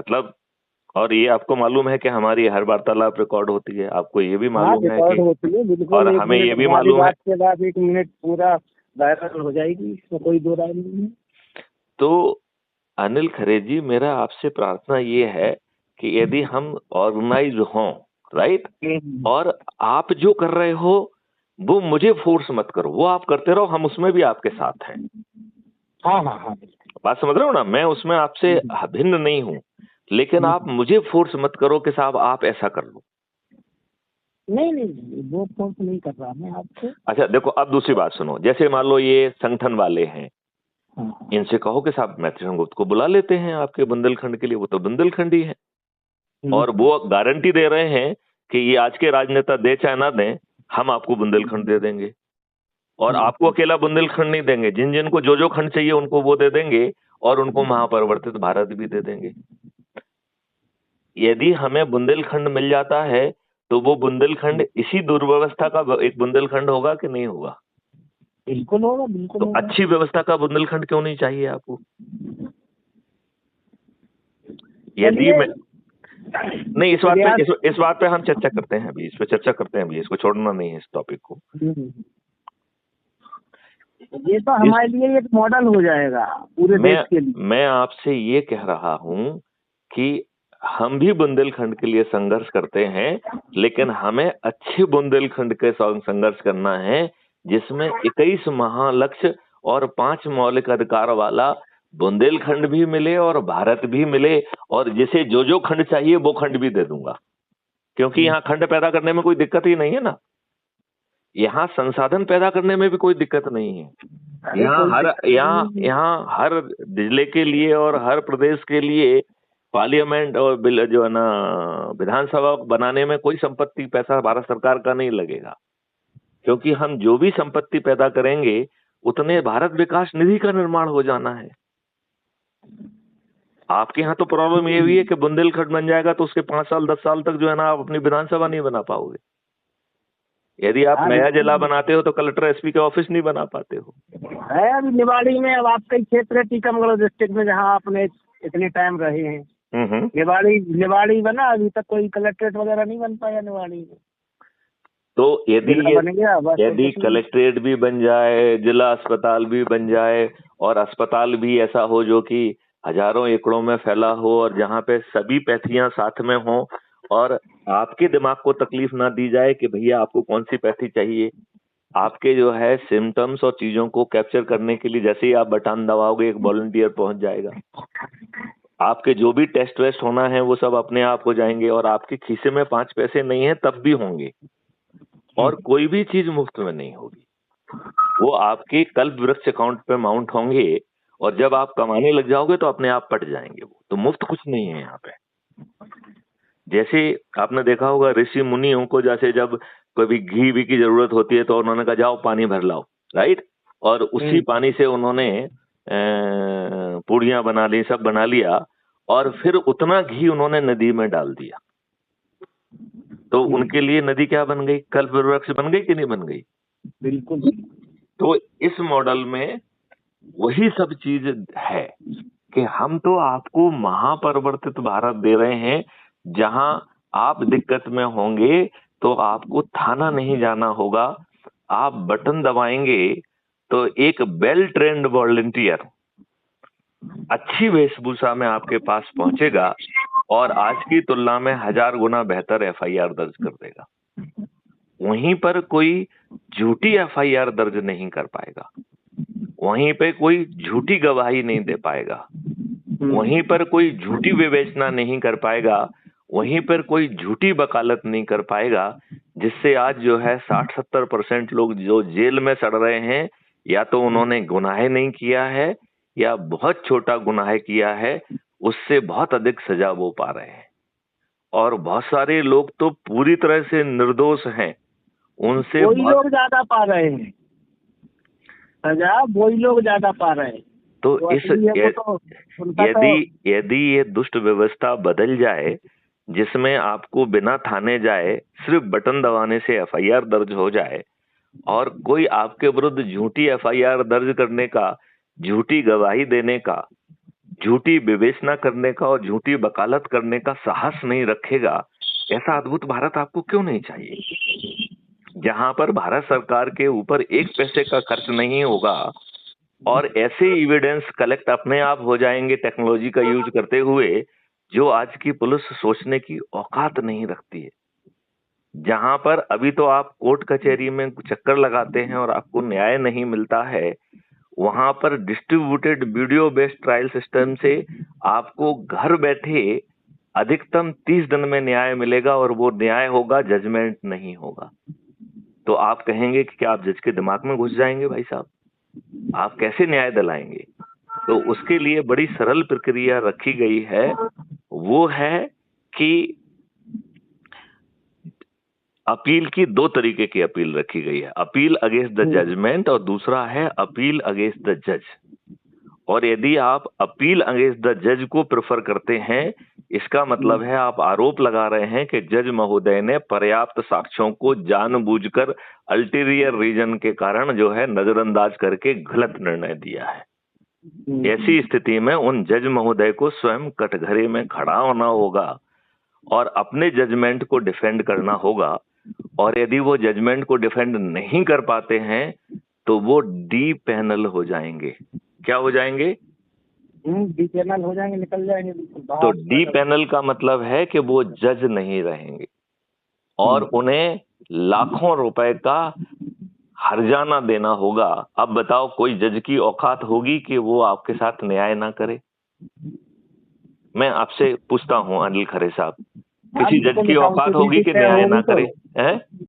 मतलब, और ये आपको मालूम है कि हमारी हर वार्तालाप रिकॉर्ड होती है, आपको ये भी हाँ मालूम है रिकॉर्ड कि, होती है बिल्कुल। और 1 हमें मिनट ये भी हमारी मालूम है। बात के बाद 1 मिनट पूरा वायरल हो जाएगी, इसमें कोई दो राय नहीं है। तो अनिल खरे जी, मेरा आपसे प्रार्थना ये है कि यदि हम ऑर्गेनाइज हों, राइट, और आप जो कर रहे हो वो मुझे फोर्स मत करो, वो आप करते रहो, हम उसमें भी आपके साथ हैं। हाँ हाँ हाँ बात समझ रहे हो ना, मैं उसमें आपसे भिन्न नहीं हूं, लेकिन आप मुझे फोर्स मत करो कि साहब आप ऐसा कर लो। नहीं नहीं, वो फोर्स नहीं कर रहा मैं आपको। अच्छा देखो, अब दूसरी बात सुनो, जैसे मान लो ये संगठन वाले हैं, इनसे कहो कि साहब मैथिली संगोष्ठ को बुला लेते हैं आपके बुंदेलखंड के लिए, वो तो बुंदेलखंडी है, और वो गारंटी दे रहे हैं कि ये आज के राजनेता दे चाहे ना दें, हम आपको बुंदेलखंड दे देंगे, और आपको अकेला बुंदेलखंड नहीं देंगे, जिन जिन को जो खंड चाहिए उनको वो दे देंगे, और उनको महापरिवर्तित भारत भी दे देंगे। यदि हमें बुंदेलखंड मिल जाता है तो वो बुंदेलखंड इसी दुर्व्यवस्था का एक बुंदेलखंड होगा कि नहीं होगा? बिल्कुल होगा, बिल्कुल तो होगा। अच्छी व्यवस्था का बुंदेलखंड क्यों नहीं चाहिए आपको? यदि मैं नहीं, इस बात पे हम चर्चा करते हैं अभी, इस पे चर्चा करते हैं अभी, इसको छोड़ना नहीं है इस टॉपिक को। ये तो हमारे लिए एक मॉडल हो जाएगा पूरे देश के लिए। मैं आपसे ये कह रहा हूं कि हम भी बुंदेलखंड के लिए संघर्ष करते हैं, लेकिन हमें अच्छे बुंदेलखंड के संघर्ष करना है, जिसमें 21 महालक्ष्य और 5 मौलिक अधिकार वाला बुंदेलखंड भी मिले और भारत भी मिले, और जिसे जो खंड चाहिए वो खंड भी दे दूंगा, क्योंकि यहाँ खंड पैदा करने में कोई दिक्कत ही नहीं है ना, यहाँ संसाधन पैदा करने में भी कोई दिक्कत नहीं है। यहाँ हर जिले के लिए और हर प्रदेश के लिए पार्लियामेंट और बिल जो है ना विधानसभा बनाने में कोई संपत्ति पैसा भारत सरकार का नहीं लगेगा, क्योंकि हम जो भी संपत्ति पैदा करेंगे उतने भारत विकास निधि का निर्माण हो जाना है। आपके यहाँ तो प्रॉब्लम ये भी है कि बुंदेलखंड बन जाएगा तो उसके 5 साल 10 साल तक जो है ना आप अपनी विधानसभा नहीं बना पाओगे। यदि आप नया जिला बनाते हो तो कलेक्टर एसपी के ऑफिस नहीं बना पाते हो। है अभी निवाड़ी में, अब आपका क्षेत्र है टीकमगढ़ डिस्ट्रिक्ट में जहाँ आपने इतने टाइम रहे हैं, निवाड़ी बना, अभी तक कोई कलेक्ट्रेट वगैरह नहीं बन पाया निवाड़ी में। तो यदि कलेक्ट्रेट भी बन जाए, जिला अस्पताल भी बन जाए, और अस्पताल भी ऐसा हो जो कि हजारों एकड़ों में फैला हो, और जहाँ पे सभी पैथियां साथ में हो, और आपके दिमाग को तकलीफ ना दी जाए कि भैया आपको कौन सी पैथी चाहिए, आपके जो है सिम्टम्स और चीजों को कैप्चर करने के लिए जैसे ही आप बटन दबाओगे एक वॉलंटियर पहुंच जाएगा, आपके जो भी टेस्ट वेस्ट होना है वो सब अपने आप हो जाएंगे, और आपके खीसे में 5 पैसे नहीं है तब भी होंगे, और कोई भी चीज मुफ्त में नहीं होगी, वो आपके कल्प वृक्ष अकाउंट पे माउंट होंगे, और जब आप कमाने लग जाओगे तो अपने आप पट जाएंगे। वो तो मुफ्त कुछ नहीं है यहाँ पे। जैसे आपने देखा होगा ऋषि मुनियों को, जैसे जब कभी घी की जरूरत होती है तो उन्होंने कहा जाओ पानी भर लाओ, राइट, और उसी पानी से उन्होंने पूड़ियां बना ली, सब बना लिया, और फिर उतना घी उन्होंने नदी में डाल दिया, तो उनके लिए नदी क्या बन गई? कल्प वृक्ष बन गई कि नहीं बन गई? बिल्कुल। तो इस मॉडल में वही सब चीज है कि हम तो आपको महापरिवर्तित भारत दे रहे हैं, जहां आप दिक्कत में होंगे तो आपको थाना नहीं जाना होगा, आप बटन दबाएंगे तो एक वेल ट्रेन्ड वॉलंटियर अच्छी वेशभूषा में आपके पास पहुंचेगा, और आज की तुलना में 1000 गुना बेहतर एफआईआर दर्ज कर देगा। वहीं पर कोई झूठी एफआईआर दर्ज नहीं कर पाएगा, वहीं पे कोई झूठी गवाही नहीं दे पाएगा, वहीं पर कोई झूठी विवेचना नहीं कर पाएगा, वहीं पर कोई झूठी वकालत नहीं कर पाएगा, जिससे आज जो है 60-70% लोग जो जेल में सड़ रहे हैं, या तो उन्होंने गुनाह नहीं किया है या बहुत छोटा गुनाह किया है, उससे बहुत अधिक सजा वो पा रहे हैं, और बहुत सारे लोग तो पूरी तरह से निर्दोष हैं, उनसे लोग ज्यादा पा रहे हैं सजा, वही लोग ज्यादा पा रहे हैं। तो इस यदि ये दुष्ट व्यवस्था बदल जाए, जिसमें आपको बिना थाने जाए सिर्फ बटन दबाने से एफआईआर दर्ज हो जाए, और कोई आपके विरुद्ध झूठी एफआईआर दर्ज करने का, झूठी गवाही देने का झूठी विवेचना करने का और झूठी वकालत करने का साहस नहीं रखेगा, ऐसा अद्भुत भारत आपको क्यों नहीं चाहिए? जहां पर भारत सरकार के ऊपर 1 पैसे का खर्च नहीं होगा और ऐसे एविडेंस कलेक्ट अपने आप हो जाएंगे टेक्नोलॉजी का यूज करते हुए, जो आज की पुलिस सोचने की औकात नहीं रखती है। जहां पर अभी तो आप कोर्ट कचहरी में चक्कर लगाते हैं और आपको न्याय नहीं मिलता है, वहां पर distributed video based trial system से आपको घर बैठे अधिकतम 30 दिन में न्याय मिलेगा और वो न्याय होगा, जजमेंट नहीं होगा। तो आप कहेंगे कि क्या आप जज के दिमाग में घुस जाएंगे? भाई साहब, आप कैसे न्याय दिलाएंगे? तो उसके लिए बड़ी सरल प्रक्रिया रखी गई है, वो है कि अपील की 2 तरीके की अपील रखी गई है, अपील अगेंस्ट द जजमेंट और दूसरा है अपील अगेंस्ट द जज। और यदि आप अपील अगेंस्ट द जज को प्रेफर करते हैं, इसका मतलब है आप आरोप लगा रहे हैं कि जज महोदय ने पर्याप्त साक्ष्यों को जानबूझकर अल्टीरियर रीजन के कारण जो है नजरअंदाज करके गलत निर्णय दिया है। ऐसी स्थिति में उन जज महोदय को स्वयं कटघरे में खड़ा होना होगा और अपने जजमेंट को डिफेंड करना होगा। और यदि वो जजमेंट को डिफेंड नहीं कर पाते हैं तो वो डी पैनल हो जाएंगे। क्या हो जाएंगे? डी पैनल हो जाएंगे, निकल जाएंगे। तो डी पैनल का मतलब है कि वो जज नहीं रहेंगे और उन्हें लाखों रुपए का हर्जाना देना होगा। अब बताओ, कोई जज की औकात होगी कि वो आपके साथ न्याय ना करे? मैं आपसे पूछता हूं अनिल खरे साहब, किसी जज की औकात होगी कि न्याय ना करे? हैं?